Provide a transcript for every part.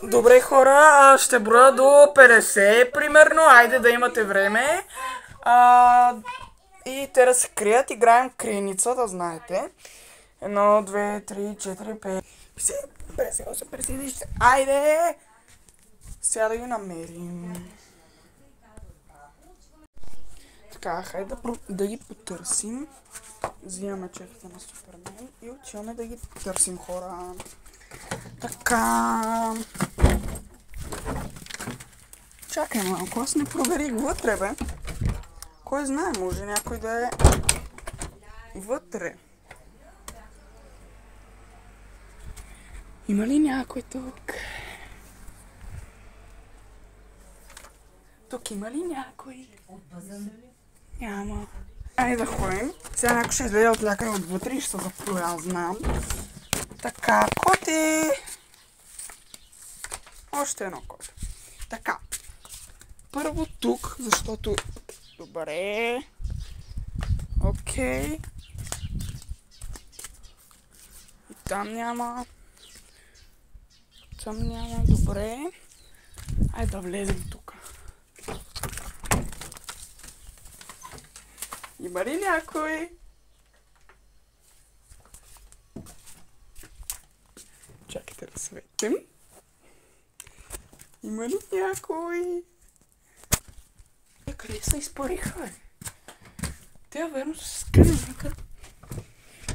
Добре, хора, ще броя до 50 примерно. Айде да имате време. И те да се крият. Играем криеница, да знаете. 1, 2, 3, 4, 5, 58, 59. Айде! Сега да ги намерим. Така, хайде да ги потърсим. Взимаме чеката на Супермен и отиваме да ги търсим, хора. Така. Чакай малко, аз не проверих вътре, бе. Кой знае, може някой да е вътре. Има ли някой тук? Тук има ли някой? Няма. Айде да ходим. Сега някой ще излезе от някъде отвътре и ще се заплюя, аз знам. Така, коте. Още едно коте. Така. Първо тук, защото... Добре. Окей. И там няма. Там няма. Добре. Айде да влезем тук. Има ли някой? Чакайте да светим. Има ли някой? Къде се изпариха, бе? Те верно са скрили някъде.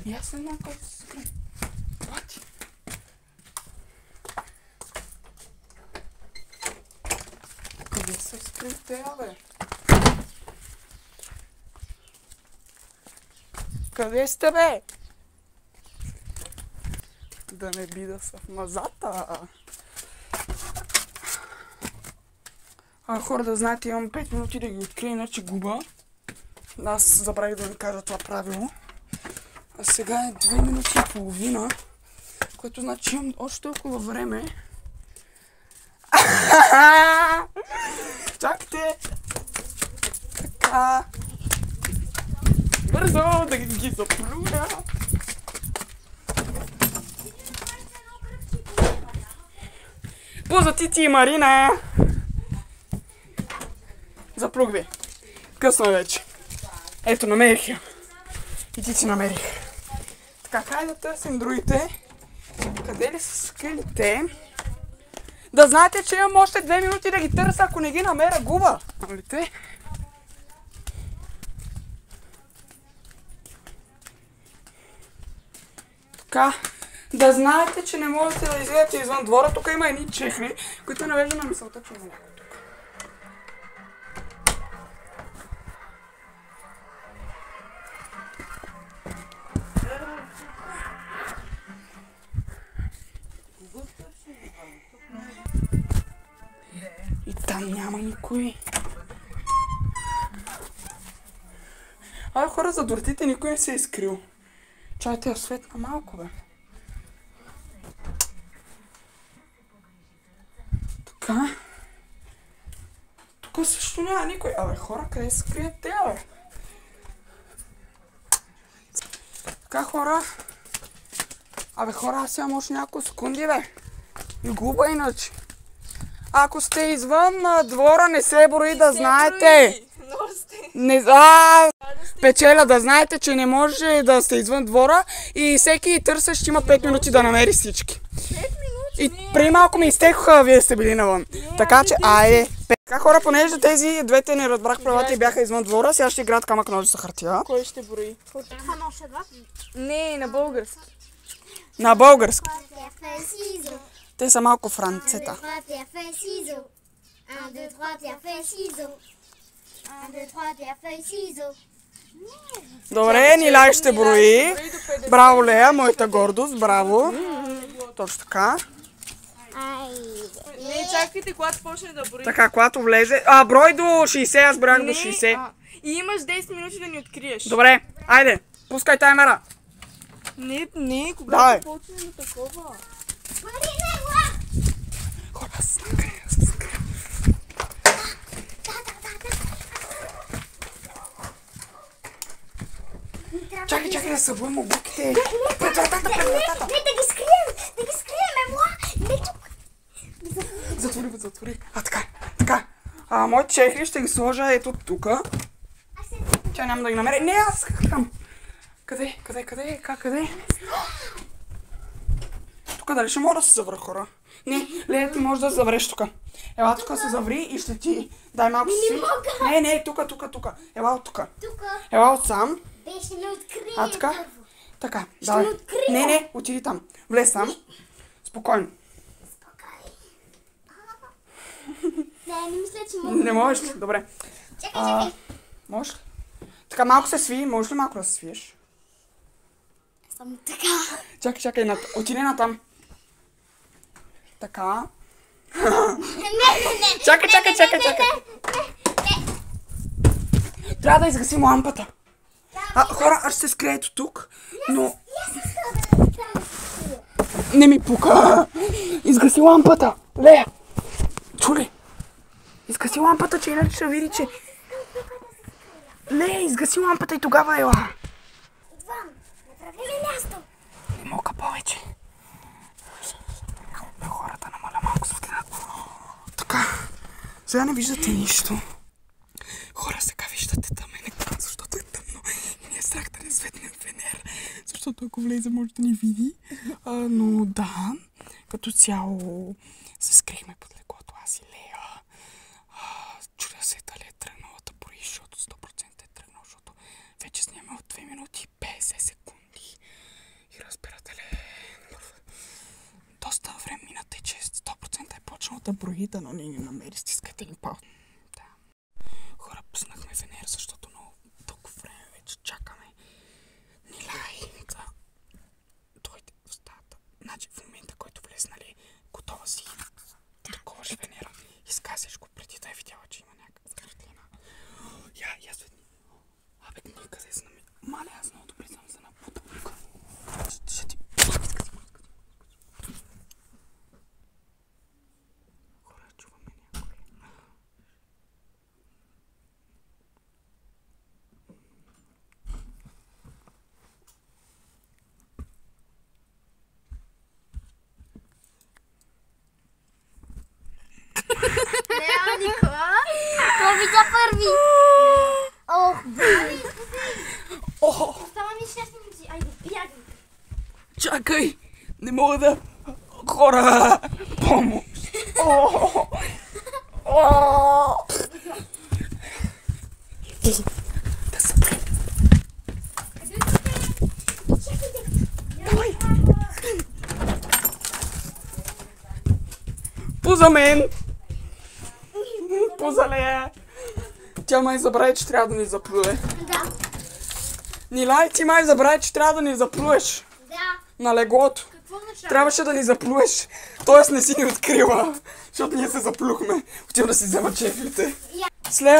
И аз не знам къде са скрили. Бати! Къде са скрили те, бе? Къде сте, бе? Да не би да са в мазата. Хора, да знаете, имам 5 минути да ги открия, иначе губа. Аз забравих да ви кажа това правило. А сега е 2 минути и половина, което значи имам още толкова време. Чакайте! Така. Бързо да ги заплюя. Пузо Тити и Марина! Заплюх ви. Късно е вече. Ето, намерих я. И ти си намерих. Така, хайде да търсим другите. Къде ли са скрили те? Да знаете, че имам още 2 минути да ги търся, ако не ги намеря, губа. Нали те? Така, да знаете, че не можете да излезете извън двора. Тук има едни чехли, които навежда на мисълта, че има някой тук. И там няма никой. Хора, за дортите никой не се е изкрил. Чайте я светна малко, бе. Така. Тук също няма никой. Хора, къде се крият те, бе? Така, хора. Хора, аз имам още няколко секунди, бе. И губа иначе. Ако сте извън двора, не се брои, да знаете. Печеля, да знаете, че не може да сте извън двора и всеки търсещ има 5 минути да намери всички. 5 минути? И преди малко ми изтекоха, вие сте били навън. Така че, айде. Така, хора, понеже тези двете не разбрах правата и бяха извън двора, сега ще играят камък, ножица, хартия. Кой ще брои? Не, на български. На български. Те са малко францета. 1, 2, 3, ciseaux. Добре, Ниляй ще брои. Браво, Лея, моята гордост, браво. Точно така. Не, чакайте, когато почне да брои. Така, когато влезе. Брой до 60, аз броях до 60. И имаш 10 минути да ни откриеш. Добре, айде, пускай таймера. Не, когато почне да такова. Хора, се скрия. Чакай да събуем обуките. Не, да ги скрием, бе, мла. Не тук. Затвори. Така. Моите чехли ще ги сложа ето тука. Тя няма да ги намеря. Не, аз искам. Къде? Тук дали ще мога да се завра, хора? Не, Лея, ти може да се завреш тук. Ела тук се заври и ще ти дай малко си. Не, тук. Ела от тук. Ела от сам. Ще ме открие. Така, давай. Не, отиди там. Влез там. Спокойно. Не мисля, че мога. Не можеш ли? Добре. Чакай. Можеш ли? Така, малко се сви. Можеш ли малко да се свиеш? Само така. Чакай, отиди натам. Така. Не. Чакай. Трябва да изгасим лампата. Хора, аз ще се скрия ето тук, но... Не ми пука. Изгаси лампата. Лея. Чули? Изгаси лампата, че иначе ще види, че... Лея, изгаси лампата и тогава ела. Идвам. Направи ли място? Не мога повече. Хората намаля малко светлината. Така. Сега не виждате нищо. Хора, сега виждате тъмен екран, защото е тъмно. И ни е страх да не светнем Венер. Защото ако влезе, може да ни види. Но да, като цяло се скрихме под леглото аз и Лея. Чудя се дали е тръгнала да брои, защото 100% е тръгнал, защото вече снимаме от 2 минути и 50 секунди. И разбирате ли, доста време мина, тъй че 100% е почнал да брои, да но не ни намери, стискайте ни пал. Да. Хора, пуснахме Венер, защото много дълго време вече чакаме. Нилай да дойде в стаята. Значи в момента, който влезнали, готова си. Таковаш Венера. Изказваш го преди да е видяла, че има някаква картина. Я светни. Абе, къде се намери? Мале, аз много добре съм се напутал. Ще ти... Хора, чуваме някой. Лео, Никола. Той видя първи. Остава ми 6 минути. Айде, бягай. Чакай! Не мога да... Хора! Помощ! Да се спри! Давай! Пуза мен! Пуза Лея! Тя май забрави, че трябва да ни заплюе. Да. Нилай, ти май забрави, че трябва да ни заплюеш. Да. На леглото. Какво означава? Трябваше да ни заплюеш. Тоест не си ни открила. Защото ние се заплюхме. Отивам да си взема чехлите. След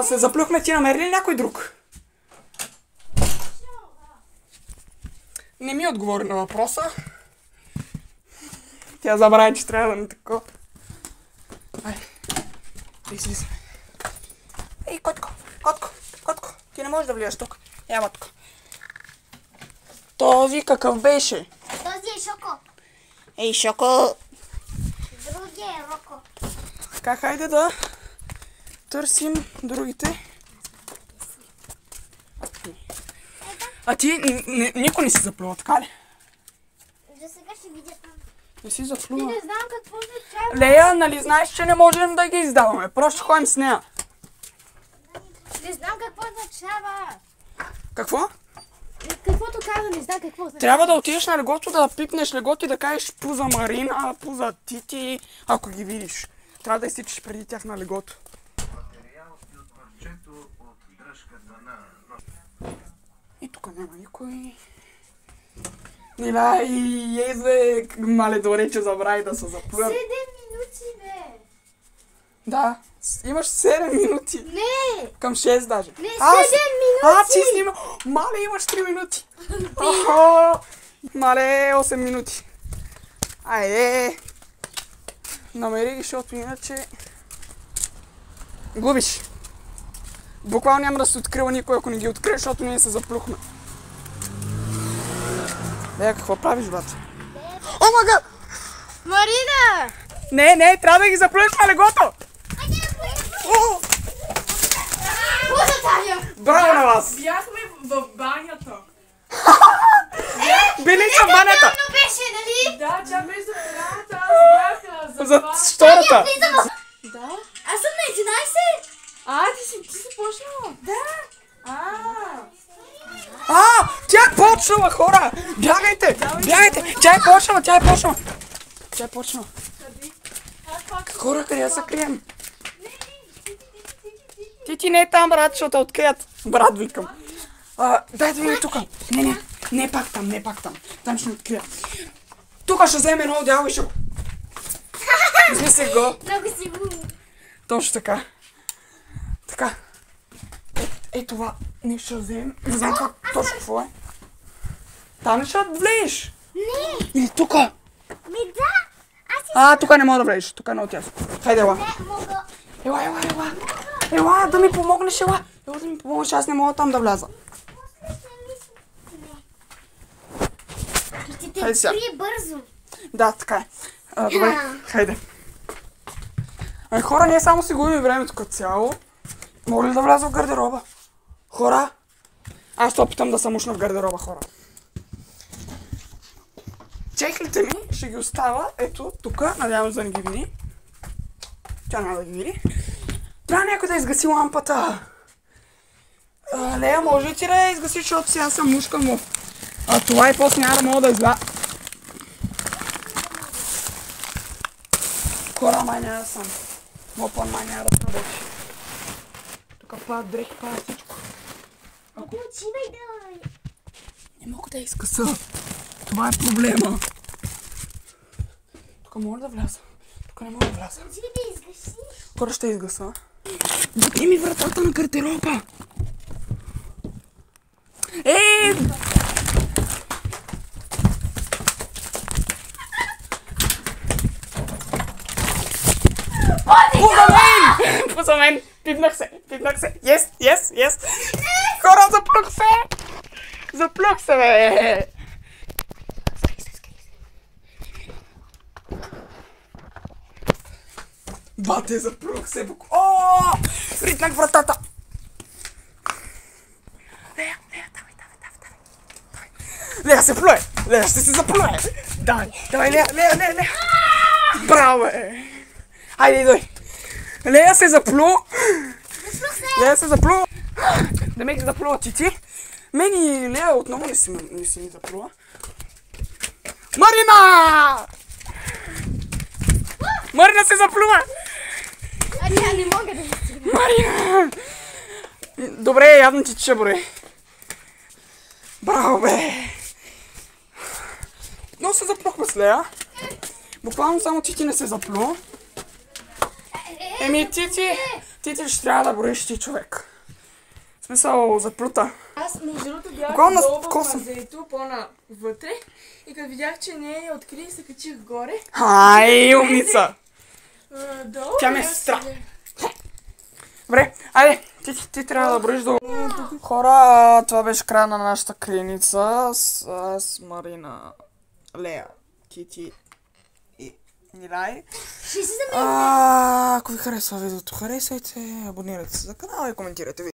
се заплюхме, ти намери ли някой друг? Не ми отговори на въпроса. Тя забрави, че трябва да ни такова. Айде. Да излизаме. Ей, котко. Ти не можеш да влияш тук. Ява тук. Този какъв беше? Този е Шоко. Ей, Шоко. Другия е Роко. Как хайде да търсим другите? А ти никой не си заплюва, така ли? За сега ще видя там. Не си заплюва. Не знам какво означава. Лея, нали знаеш, че не можем да ги издаваме? Просто ходим с нея. Не знам какво означава. Какво? Каквото каза, не знам какво означава. Трябва да отидеш на легото, да пипнеш легото и да кажеш пуза Марина, пуза Тити, ако ги видиш. Трябва да изтичаш преди тях на легото. Материалки от парчето от дръжката на... И тук няма никой. Нила и езе, мале добре, че забрави да се заплюят. 7 минути, бе. Да, имаш 7 минути. Не! Към 6 даже. Не, 7 минути! Ти снима. Мале, имаш 3 минути. Охо! Мале, 8 минути. Айде. Намери ги, защото иначе... Губиш. Буквално няма да се открива никой, ако не ги откриеш, защото ние се заплюхме. Бе, какво правиш, брат? О, мага! Марина! Не, трябва да ги заплюеш на легото. О, браво на вас. Бяхме в банята. Били са в банята. Но беше, нали? Да, тя беше за първата, аз бях За това. втората. Да? Аз съм на 11. Ти си почнала? Да. Тя е почнала, хора. Бягайте. Тя е почнала. Хора, къде се крием? Ти не е там, брат, защото те открият. Брат, викам. Дай да видим тука. Не пак там. Там ще ме открият. Тука ще вземе едно дяло и ще го... Измисли го. Много сигурно. Точно така. Така. Това нещо ще вземем. Не знам точно какво е. Там ли ще влезеш? Не. Или тука? Ми да. Тука не мога да влезеш. Тука е много тясно. Хайде, ела. Не мога. Ела, да ми помогнеш, ела. Ела да ми помогнеш, аз не мога там да вляза. Ще те Хайде сега. открие бързо. Да, така е. Добре, хайде. Хора, ние само си губим времето като цяло. Мога ли да вляза в гардероба? Хора? Аз ще опитам да съм ушна в гардероба, хора. Чехлите ми ще ги оставя, ето, тука, надявам се да не ги види. Тя няма да ги види. Трябва някой да изгаси лампата. Лея, може ли ти да я изгаси, защото сега съм мушка му. Това и после няма да мога да изга... Хора, май няма да съм. Мопън май няма да съм вече. Тук падат дрехи, падат всичко. Почивай да. Не мога да изгаса. Това е проблема. Тук мога да вляза. Тук не мога да вляза. Ти да изгаси. Хора, ще изгаса. Бутни ми вратата на гардероба. Поза мен! Пипнах се! Yes! Хора, заплюх се, бе! Бате, заплюх се, ритнах вратата! Лея, давай. Лея се плюе! Лея ще се заплюе! Давай, Лея! Браво, бе! Хайде, идвай! Лея се заплю! Да ме ги заплюва ти. Мен и Лея отново не си ми заплюва. Марина! Марина се заплюва! Тя не мога да се стигна. Марина! Добре, явно ти че, бре. Браво, бе! Но се заплюхме с Лея. Буквално само ти не се заплю. Ти ще трябва да броиш ти, човек. В смисъл, заплюта. Аз между другото бях Буквално долу в косъм. мазето, по-навътре. И като видях, че не я откри, се качих горе. Ай, умница! Долу. Тя ме е сестра. Добре, айде, ти трябва да броиш долу. Хора, това беше края на нашата криеница с Марина, Лея, Тити и Нилай. Ще си замерим. Ако ви харесва видеото, харесайте, абонирайте се за канала и коментирайте видеото.